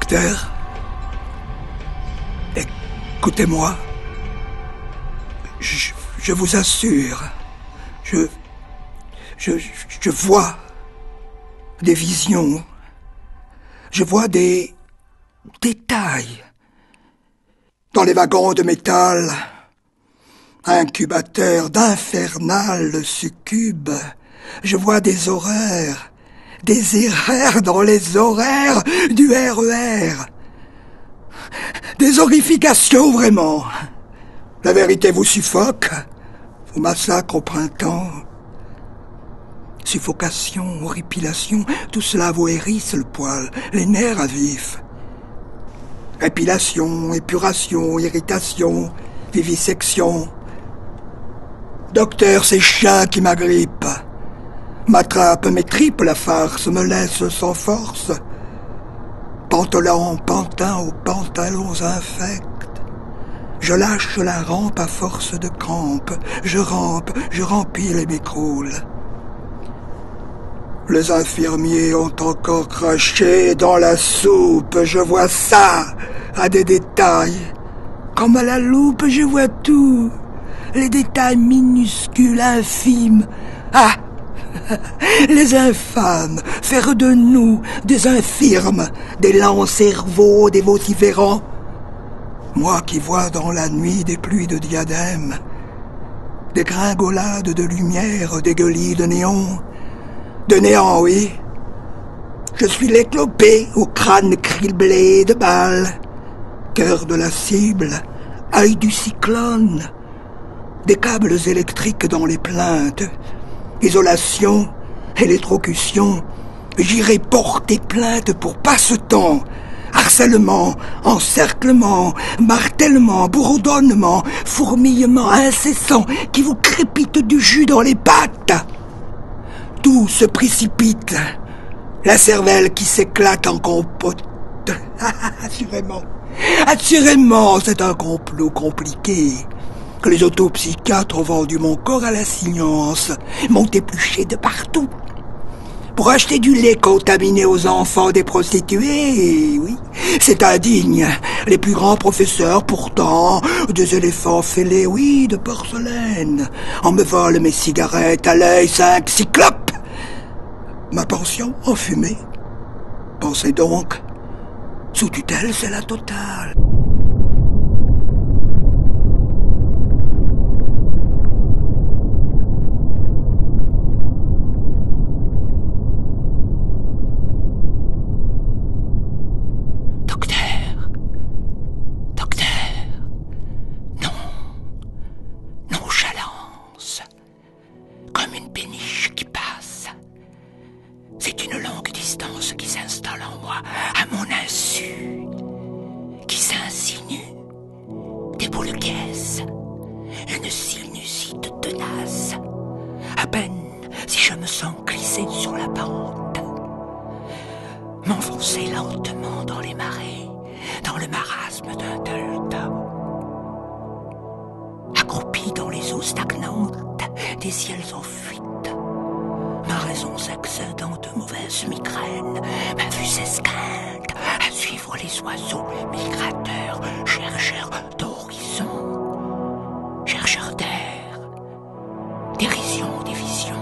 Docteur, écoutez-moi. Je vous assure, je vois des visions. Je vois des détails. Dans les wagons de métal, incubateurs d'infernales succubes, je vois des horaires, des erreurs dans les horaires du RER. Des horrifications, vraiment. La vérité vous suffoque, vous massacre au printemps. Suffocation, horripilation, tout cela vous hérisse le poil, les nerfs à vif. Épilation, épuration, irritation, vivisection. Docteur, c'est chien qui m'agrippe. M'attrape mes tripes, la farce me laisse sans force. Pantelant, pantin aux pantalons infects. Je lâche la rampe à force de crampes. Je rampe, je rempile et m'écroule. Les infirmiers ont encore craché dans la soupe. Je vois ça à des détails. Comme à la loupe, je vois tout. Les détails minuscules, infimes. Ah! Les infâmes, faire de nous des infirmes, des lents cerveaux, des vociférants. Moi qui vois dans la nuit des pluies de diadèmes, des gringolades de lumière, des gueulis de néon, de néant, oui. Je suis l'éclopé au crâne criblé de balles, cœur de la cible, œil du cyclone, des câbles électriques dans les plaintes, isolation, électrocution. J'irai porter plainte pour passe-temps. Harcèlement, encerclement, martèlement, bourdonnement, fourmillement incessant qui vous crépite du jus dans les pattes. Tout se précipite. La cervelle qui s'éclate en compote. Assurément. Assurément, c'est un complot compliqué. Que les autopsychiatres ont vendu mon corps à la science, m'ont épluché de partout. Pour acheter du lait contaminé aux enfants des prostituées, oui, c'est indigne. Les plus grands professeurs, pourtant, des éléphants fêlés, oui, de porcelaine. On me vole mes cigarettes à l'œil 5 cyclopes. Ma pension en fumée. Pensez donc, sous tutelle, c'est la totale. M'enfoncer lentement dans les marais, dans le marasme d'un delta. Accroupi dans les eaux stagnantes des ciels en fuite. Ma raison s'accèdant de mauvaises migraines, ma vue s'esquinte à suivre les oiseaux migrateurs, chercheurs d'horizon, chercheurs d'air, dérision des visions.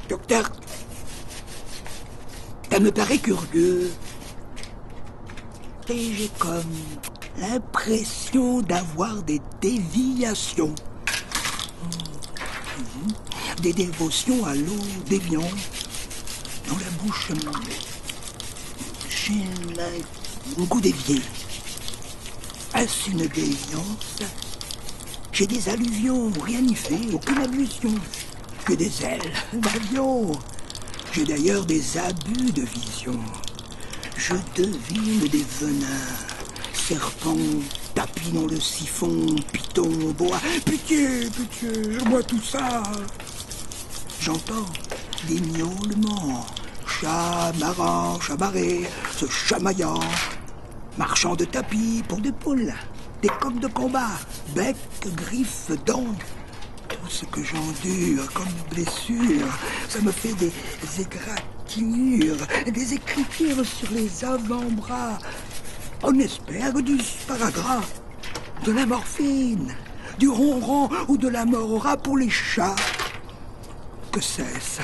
Docteur, ça me paraît curieux. Et j'ai comme l'impression d'avoir des déviations. Des dévotions à l'eau déviant dans la bouche. J'ai un goût dévié. Est-ce une déviance J'ai des alluvions, rien n'y fait, aucune ablution. J'ai des ailes d'avion. J'ai d'ailleurs des abus de vision. Je devine des venins, serpents, tapis dans le siphon, python, bois. Pitié, pitié, je bois tout ça. J'entends des miaulements, chats marrants, chamarrés, se chamaillant, marchand de tapis pour des poules, des coqs de combat, bec, griffes, dents. Tout ce que j'endure comme blessure, ça me fait des égratignures, des écritures sur les avant-bras. On espère du sparadrap, de la morphine, du ronron ou de la mort au rat pour les chats. Que c'est-ce?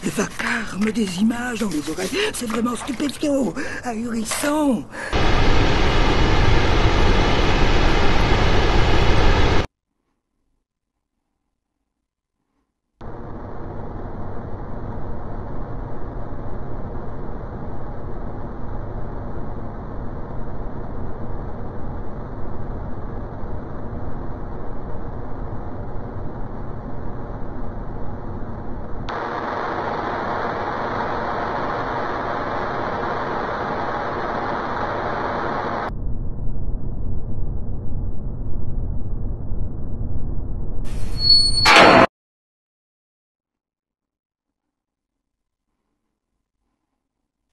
Le vacarme des images dans les oreilles, c'est vraiment stupéfiant, ahurissant.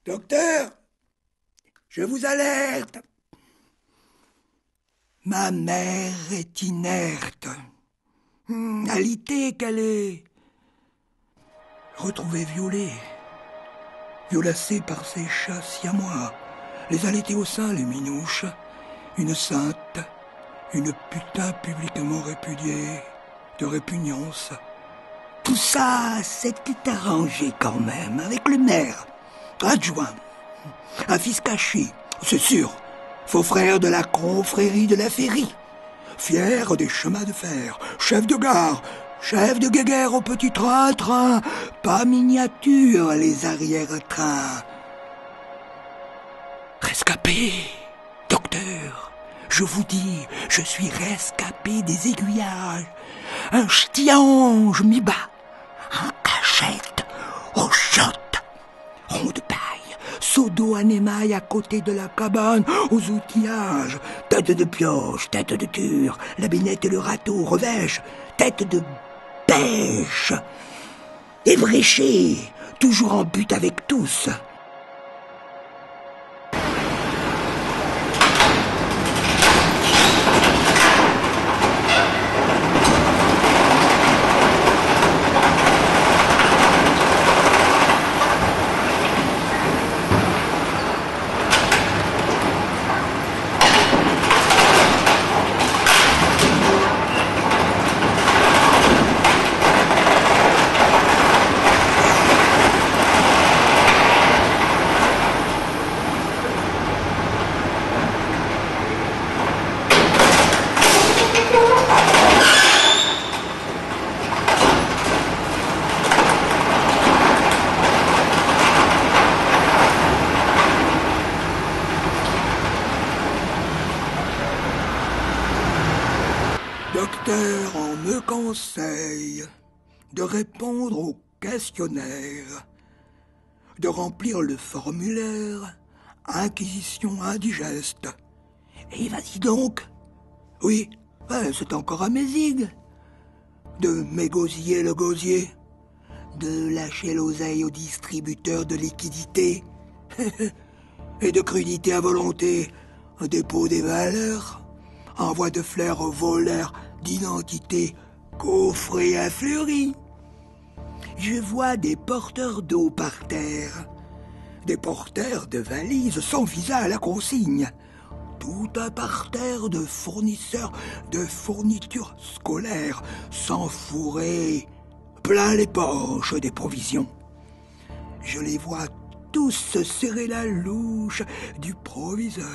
Docteur, je vous alerte. Ma mère est inerte. Alité qu'elle est. Retrouvée violée. Violacée par ces chats siamois. Les allaités au sein, les minouches. Une sainte. Une putain publiquement répudiée. De répugnance. Tout ça s'était arrangé quand même avec le maire. Adjoint. Un fils caché, c'est sûr. Faux frère de la confrérie de la Féerie. Fier des chemins de fer. Chef de gare. Chef de guéguerre au petit train. Pas miniature, les arrière-trains. Rescapé, docteur. Je vous dis, je suis rescapé des aiguillages. Un ch'ti à ange m'y bat. En cachette, aux chottes. Rond de paille, seau d'eau en émail à côté de la cabane, aux outillages. Tête de pioche, tête de ture, la binette et le râteau, revêche, tête de pêche. Ébréché, toujours en but avec tous. Docteur, on me conseille de répondre au questionnaire, de remplir le formulaire Inquisition indigeste. Et vas-y donc. Oui, c'est encore à Mézig. De m'égosiller le gosier, de lâcher l'oseille au distributeur de liquidité, et de crudité à volonté, au dépôt des valeurs, envoi de fleurs aux voleurs d'identité, coffrés à fleuris. Je vois des porteurs d'eau par terre, des porteurs de valises sans visa à la consigne, tout un parterre de fournisseurs de fournitures scolaires sans fourrer, plein les poches des provisions. Je les vois tous se serrer la louche du proviseur.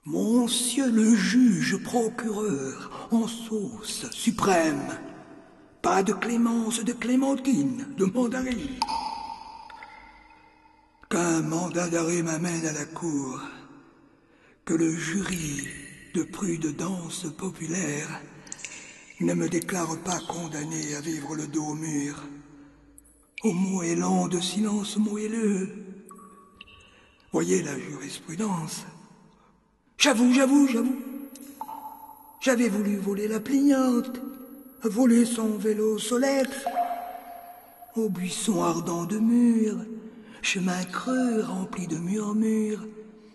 Monsieur le juge procureur, en sauce suprême. Pas de clémence, de clémentine, de mandarine. Qu'un mandat d'arrêt m'amène à la cour. Que le jury de prudence populaire ne me déclare pas condamné à vivre le dos au mur. Au moellant de silence moelleux. Voyez la jurisprudence. J'avoue. J'avais voulu voler la plaignante, voler son vélo Solex, au buisson ardent de murs, chemin creux rempli de murmures,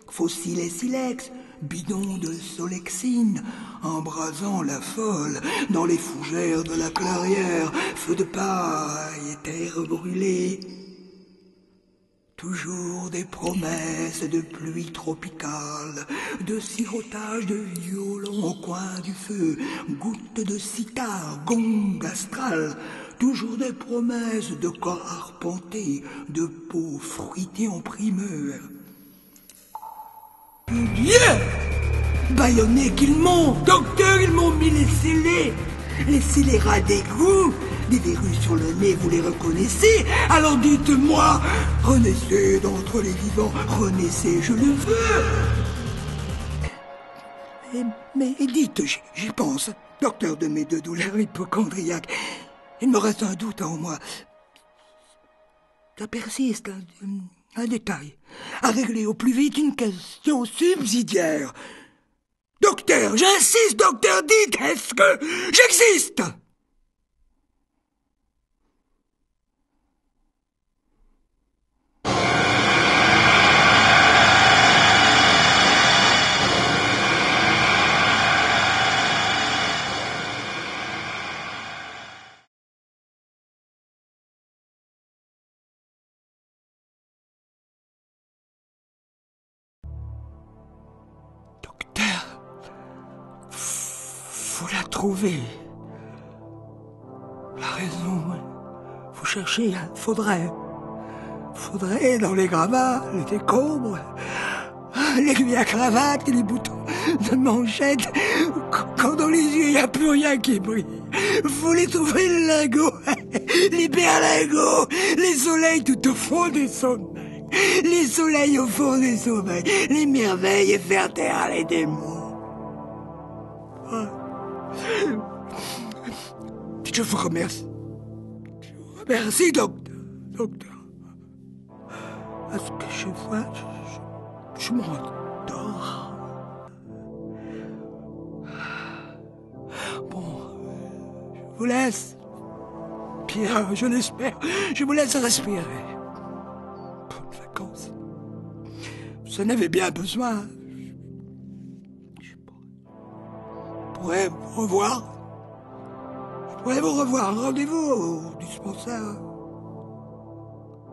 fossiles et silex, bidon de solexine, embrasant la folle dans les fougères de la clairière, feu de paille et terre brûlée. Toujours des promesses de pluie tropicale, de sirotage de violon au coin du feu, gouttes de sitar, gong astral, toujours des promesses de corps arpentés, de peau fruitée en primeur. Dieu! Baïonnés qu'ils m'ont, docteur, ils m'ont mis les scellés rats d'égout. Des verrues sur le nez, vous les reconnaissez? Alors dites-moi, renaissez d'entre les vivants, renaissez, je le veux. Mais dites, j'y pense, docteur de mes deux douleurs hypochondriaques. Il me reste un doute en moi. Ça persiste, un détail. À régler au plus vite une question subsidiaire. Docteur, j'insiste, docteur, dites, est-ce que j'existe? Docteur, faut la trouver. La raison, vous cherchez, faudrait dans les gravats, les décombres, l'aiguille à cravate et les boutons de manchette, quand dans les yeux il n'y a plus rien qui brille. Faut les trouver, le lingot, les berlingots, les soleils tout au fond des sommeils, les soleils au fond des sommeils, les merveilles et faire taire les démons. Je vous remercie. Merci, docteur. À ce que je vois, je m'endors. Bon, je vous laisse. Bien, je l'espère. Je vous laisse respirer. Bonnes vacances. Vous en avez bien besoin. Je pourrais vous revoir. Rendez-vous au dispensaire.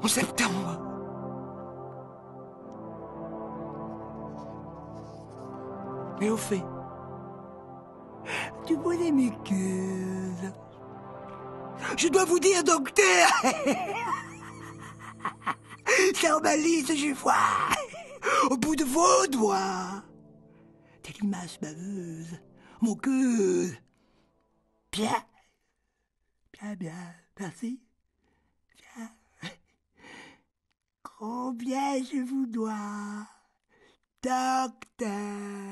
En septembre. Mais au fait, tu connais mes queues. Je dois vous dire, docteur, c'est en ma liste, je vois, au bout de vos doigts, des limaces baveuses, mon queue. Bien, merci. Bien. Combien je vous dois, docteur?